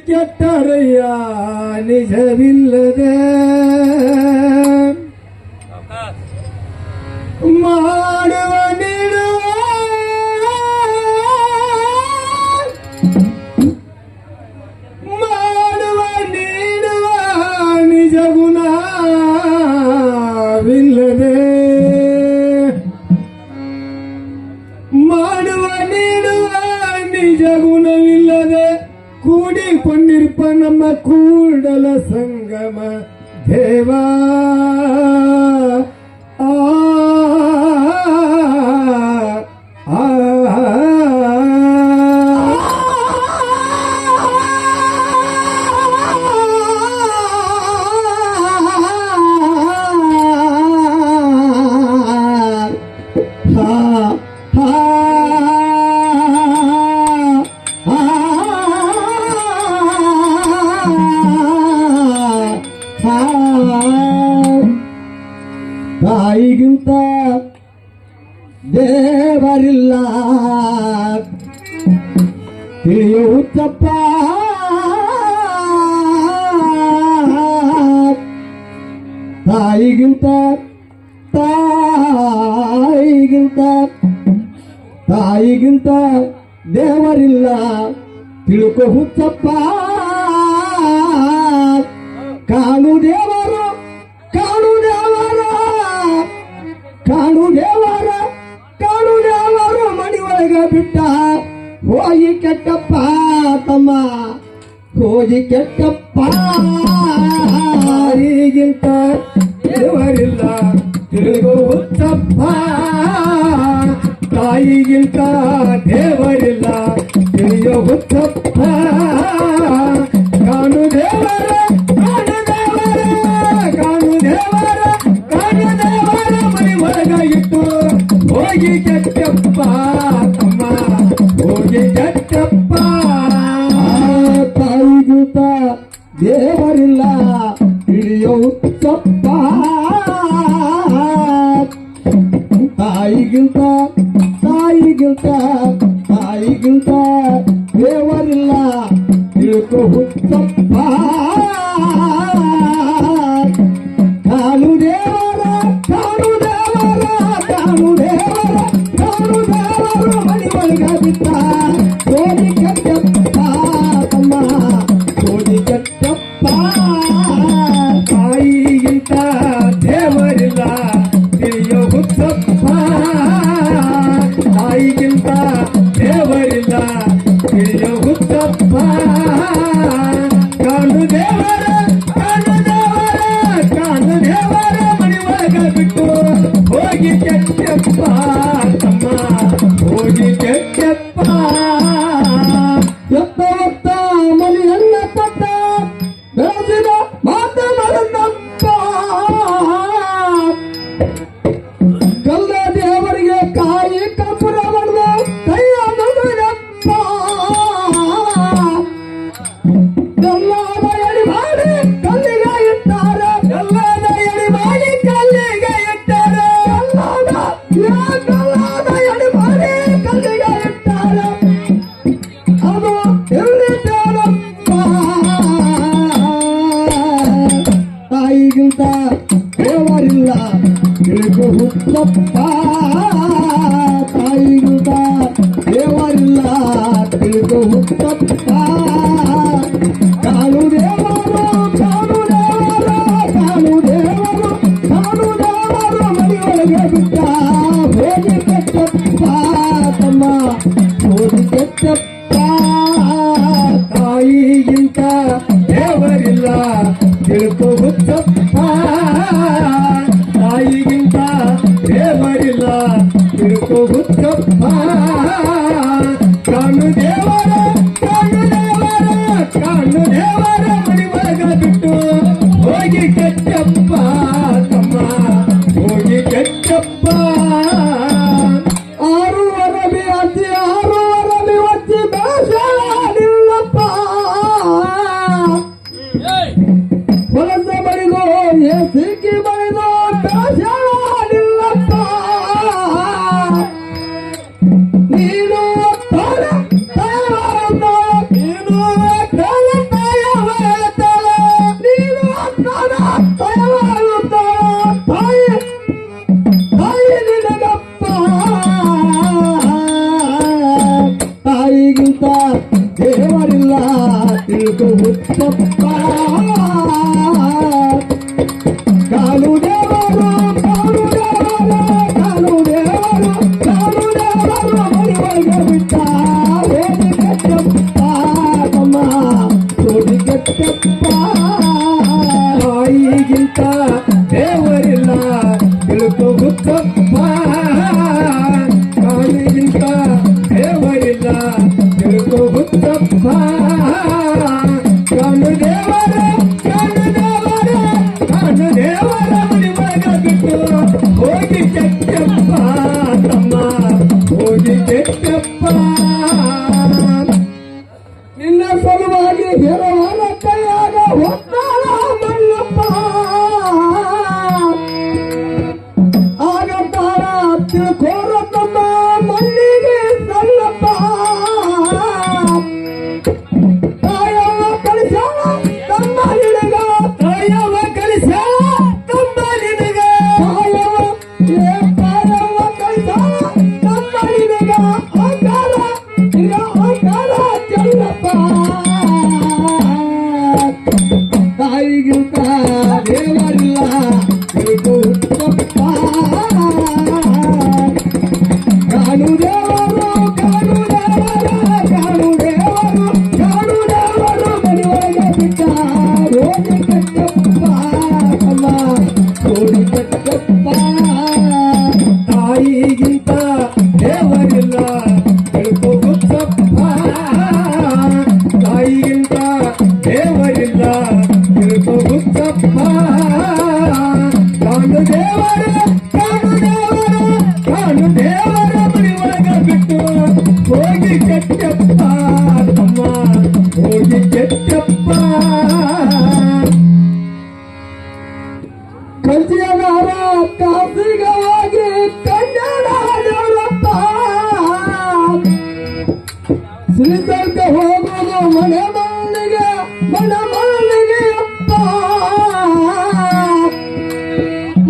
ಕೆಟ್ಟರಯ್ಯ ನಿಜವಿಲ್ಲದೆ ಮಾಡುವ ನೀಡುವ ನಿಜ ಗುಣವಿಲ್ಲದೆ ಮಾಡುವ ನೀಡುವ ನಿಜ ಗುಣವಿಲ್ಲದೆ ಕೂಡಿಕೊಂಡಿರ್ಪ ನಮ್ಮ ಕೂಡಲ ಸಂಗಮ ದೇವಾ ತಾಯಿಗಿಂತ ದೇವರಿಲ್ಲ ತಿಳಿಯುತ್ತಪ್ಪ ತಾಯಿಗಿಂತ ದೇವರಿಲ್ಲ ತಿಳ್ಕೊ ಹುಚ್ಚಪ್ಪ ಕಾಣು ದೇವರು ಮಣಿ ಒಳಗ ಬಿಟ್ಟ ಹೋಗಿ ಕೆಟ್ಟಪ್ಪ ತಮ್ಮ ಹೋಗಿ ಕೆಟ್ಟಪ್ಪ ಈಗಿಂತ ದೇವರಿಲ್ಲ ತಿರುಗು ಹುಚ್ಚಪ್ಪ ತಾಯಿಗಿಂತ ದೇವರಿಲ್ಲ ತಿಳಿಯೋ ಹುಚ್ಚಪ್ಪ ಕಾಣು ದೇವರ ಮಣಿ ಒಳಗ ಇಟ್ಟು ಹೋಗಿ ಕೆಟ್ಟಪ್ಪ ತಮ್ಮ ಹೋಗಿ ಕೆಟ್ಟಪ್ಪ ತಾಯಿಗಿಂತ ದೇವರಿಲ್ಲ ತಿಳಿಯೋ ಹುಚ್ಚಪ್ಪ ತಾಯಿಗಿಂತ ದೇವರಿಲ್ಲ ತಿಳ್ಕೊ ಹುಚ್ಚಪ್ಪ ಕಾಣು ದೇವರ ಮಣಿ ಒಳಗ ಬಿಟ್ಟ ಹೋಗಿ ಕೆಟ್ಟಪ್ಪ ತಮ್ಮ ಹೋಗಿ ಕೆಟ್ಟಪ್ಪ ತಾಯಿಗಿಂತ ದೇವರಿಲ್ಲ ತಿಳಿಯೋ ಹುಚ್ಚಪ್ಪ ತಾಯಿಗಿಂತ ದೇವರಿಲ್ಲ ತಿಳಿಯೋ ಹುಚ್ಚಪ್ಪ ಕಾಣು ದೇವರ ಮಣಿ ಒಳಗ ಬಿಟ್ಟು ಹೋಗಿ ಕೆಟ್ಟಪ್ಪ ತಮ್ಮ ಹೋಗಿ ಕೆಟ್ಟಪ್ಪ ಎತ್ತ ಮನೆಯನ್ನ ಕೊಟ್ಟ ಬೆಳೆಸಿದ ಮಾತನಾಡಪ್ಪ ಕಲ್ಲ ದೇವರಿಗೆ ಕಾಯಿ ಕಪುರ ಬಡ್ದು ಕೈಯ ನಡುನಪ್ಪ ಎಲ್ಲಾದ ಎಡಿ ಮಾಡಿ ಕಲ್ಲಿಗೆ ಇಟ್ಟಾರೆ ಎಲ್ಲಾದ ಎಡಿ ಮಾಡಿ ಕಲ್ಲಿಗೆ ಇಟ್ಟಾರೆ ಎಲ್ಲಾದ ಎಡಿ ಮಾಡಿ ಕಲ್ಲಿಗೆ ಹುಟ್ಟಪ್ಪ ಕಾಣು ದೇವರು ಕಾಣು ದೇವರು ಕಾಣು ದೇವರು ಕಾಣು ದೇವರು ಮನೆಯೊಳಗೆ ಬಿಟ್ಟ ಹೋಗಿ ಕೆಟ್ಟಪ್ಪ ತಮ್ಮ ಹೋಗಿ ಕೆಟ್ಟಪ್ಪ ತಾಯಿಗಿಂತ ದೇವರಿಲ್ಲ ತಿಳ್ಕೊ ಹುಟ್ಟಪ್ಪ ತಾಯಿಗಿಂತ ದೇವರಿಲ್ಲ ತಿಳ್ಕೊ ಹುಟ್ಟಪ್ಪ ಕಾಣು ದೇವರ ಕಾಣು ದೇವರ ಕಾಣು ದೇವರ ಮನೆ ಒಳಗ ಬಿಟ್ಟು ಹೋಗಿ ಕೆಟ್ಟಪ್ಪ ತಮ್ಮ ಹೋಗಿ ಕೆಟ್ಟಪ್ಪ ಆರು ವರಮಿ ಒತ್ತಿ ಬೇಸನಿಲ್ಲಪ್ಪ ಹೊಲಸ ಬಳಿದು ಸಿಕ್ಕಿ ಬಳಿದು ಬೇಸನಿಲ್ಲಪ್ಪ ನೀನು ತಾಯಿಗಿಂತ ದೇವರಿಲ್ಲ ತಿಳ್ಕೊ ಹುಟ್ಟಪ್ಪ ಕಾಣು ದೇವರು ಕಾಣು ದೇವರು ಕಾಣು ದೇವರು ಕಾಣು ದೇವರು ಮನೆ ಒಳಗೆ ಬಿಟ್ಟ ಹೋಗಿ ಕೆಟ್ಟಪ್ಪ ತಮ್ಮ ಹೋಗಿ ಕೆಟ್ಟಪ್ಪ ತಾಯಿಗಿಂತ ದೇವರಿಲ್ಲ ತಿಳ್ಕೊ ಹುಟ್ಟಪ್ಪ ತಾಯಿಗಿಂತ ದೇವರಿಲ್ಲ ತಿಳ್ಕೊ ಹುಟ್ಟಪ್ಪ ಕಾಣು ದೇವರ ಕಾಣು ದೇವರ ಕಾಣು ದೇವರ ಮನೆ ಒಳಗ ಬಿಟ್ಟು ಹೋಗಿ ಕೆಟ್ಟಪ್ಪ ತಮ್ಮ ಹೋಗಿ ಕೆಟ್ಟಪ್ಪ ನಿನ್ನ ಸಲುವಾಗಿ ಹೆರವನ ಕೈಯಾಗ ಹೊತ್ತಾಳ ಮಲ್ಲಪ್ಪ ಆಗ ತಾರ ತಿಳ್ಕೋರ ತಮ್ಮ ಮಣ್ಣಿಗೆ ಸಲ್ಲಪ್ಪ ತಾಯವ್ವ ಕಳಿಸ್ಯಾಳ ತಮ್ಮ ನಿನಗ ತಾಯವ್ವ ಕಳಿಸ್ಯಾಳ ತಮ್ಮ ನಿನಗ ತಾಯವ್ವ ಕಳಿಸ್ಯಾಳ ತಮ್ಮ ನಿನಗ ಅಂಗಾರ ಈಗ ಅಂಗಾರ ಚೆಲ್ಲಪ್ಪ ತಾಯಿಗಿಂತ ದೇವರಿಲ್ಲ ತಿಳ್ಕೊ ಹುಟ್ಟಪ್ಪ ಕಾಣು ದೇವರು ಕಾಣು ದೇವರು ಕಾಣು ದೇವರು ಕಾಣು ದೇವರು ಮನೆ ಒಳಗೆ ಬಿಟ್ಟ ಹೋಗಿ ಕೆಟ್ಟಪ್ಪ ತಮ್ಮ ಹೋಗಿ ಕೆಟ್ಟಪ್ಪ ತಾಯಿಗಿಂತ ದೇವರಿಲ್ಲ ತಿಳ್ಕೊ ಹುಟ್ಟಪ್ಪ ತಾಯಿಗಿಂತ ದೇವರಿಲ್ಲ ತಿಳ್ಕೊ ಹುಟ್ಟಪ್ಪ ಕಾಣು ದೇವರ ಕಾಣು ದೇವರ ಕಾಣು ದೇವರ ಮನೆ ಒಳಗ ಬಿಟ್ಟು ಹೋಗಿ ಕೆಟ್ಟಪ್ಪ ತಮ್ಮ ಹೋಗಿ ಕೆಟ್ಟಪ್ಪ ಕಂಚಿಯನಾರ ಕಾಸಿಗಾಗಿ ಕನ್ನಡ ದೇವರಪ್ಪ ಶ್ರೀತಂಕ ಹೋಗೋದು ಮನೆ ಮಲ್ಲಿಗೆ ಅಪ್ಪ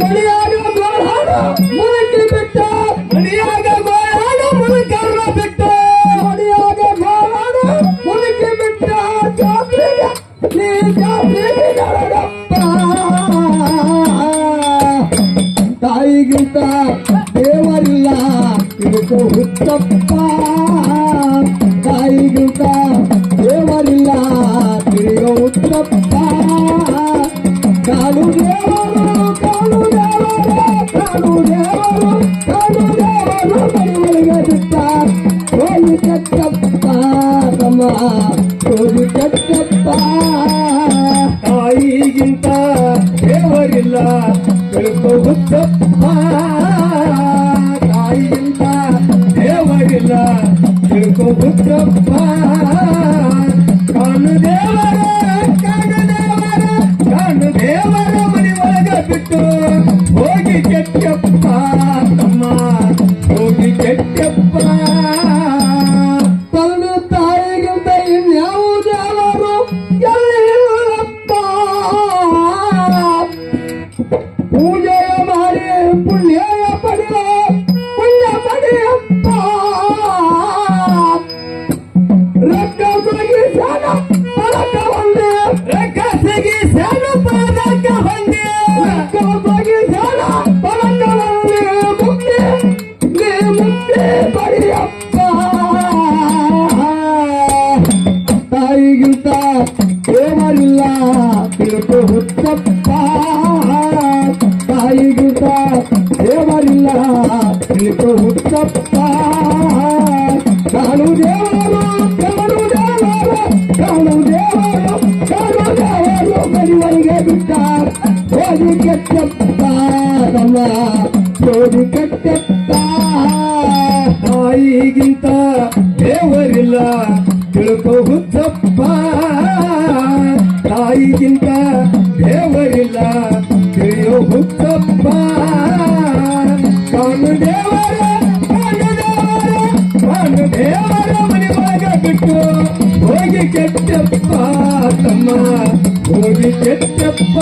ಮಣಿಯಾಗ ಗೋಳಾಡ ಮುಳುಕಿ ಬಿಟ್ಟ ಮಣಿಯಾಗ ಗೋಳಾಡ ಮುಳುಕರ್ಣ ಬಿಟ್ಟ ಮಣಿಯಾಗ ಗೋಳಾಡ ಮುಳುಕಿ ಬಿಟ್ಟ ಜಾತ್ರೆಗೆ ನೀ ಜಾತ್ರೆಗೆ ನರಡಪ್ಪ ತಾಯಿಗಿಂತ ದೇವರಿಲ್ಲ ತಿಳ್ಕೊ ಹುಟ್ಟಪ್ಪ ತಾಯಿಗಿಂತ ದೇವರಿಲ್ಲ ತಿಳ್ಕೊ ಹುಟ್ಟಪ್ಪ ಕಾಣು ದೇವರು ಕಾಣು ದೇವರು ಕಾಣು ದೇವರು ಕಾಣು ದೇವರು ಮನೆ ಒಳಗೆ ಬಿಟ್ಟ ಹೋಗಿ ಕೆಟ್ಟಪ್ಪ ತಮ್ಮ ಹೋಗಿ ಕೆಟ್ಟಪ್ಪ ತಾಯಿಗಿಂತ ದೇವರಿಲ್ಲ ತಿಳ್ಕೊ ಹುಟ್ಟಪ್ಪ ತಾಯಿಗಿಂತ ದೇವರಿಲ್ಲ ತಿಳ್ಕೊ ಹುಟ್ಟಪ್ಪ ಕಾಣು ದೇವರ ಕಾಣು ದೇವರ ಕಾಣು ದೇವರ ಮನೆ ಒಳಗ ಬಿಟ್ಟು ಹೋಗಿ ಕೆಟ್ಟಪ್ಪ ತಮ್ಮ ಹೋಗಿ ಕೆಟ್ಟಪ್ಪ ತಂದೆ ತಾಯಿಗಿಂತ ಇನ್ಯಾವ ದೇವರು ಎಲ್ಲಿಲ್ಲಪ್ಪ ಪೂಜೆಯ ಮಾಡಿ ಪುಣ್ಯ ಪಡೆಯಪ್ಪ ರಕ್ತ ದೇವರಿಲ್ಲ ತಿಳ್ಕೋ ಹುಚ್ಚಪ್ಪ ತಾಯಿಗಿಂತ ದೇವರಿಲ್ಲ ತಿಳಿಯೋ ಹುಚ್ಚಪ್ಪ ಕಾನು ದೇವರ ಮನೆಯಾಗ ಬಿಟ್ಟು ಹೋಗಿ ಕೆಟ್ಟಪ್ಪ ತಮ್ಮ ಹೋಗಿ ಕೆಟ್ಟಪ್ಪ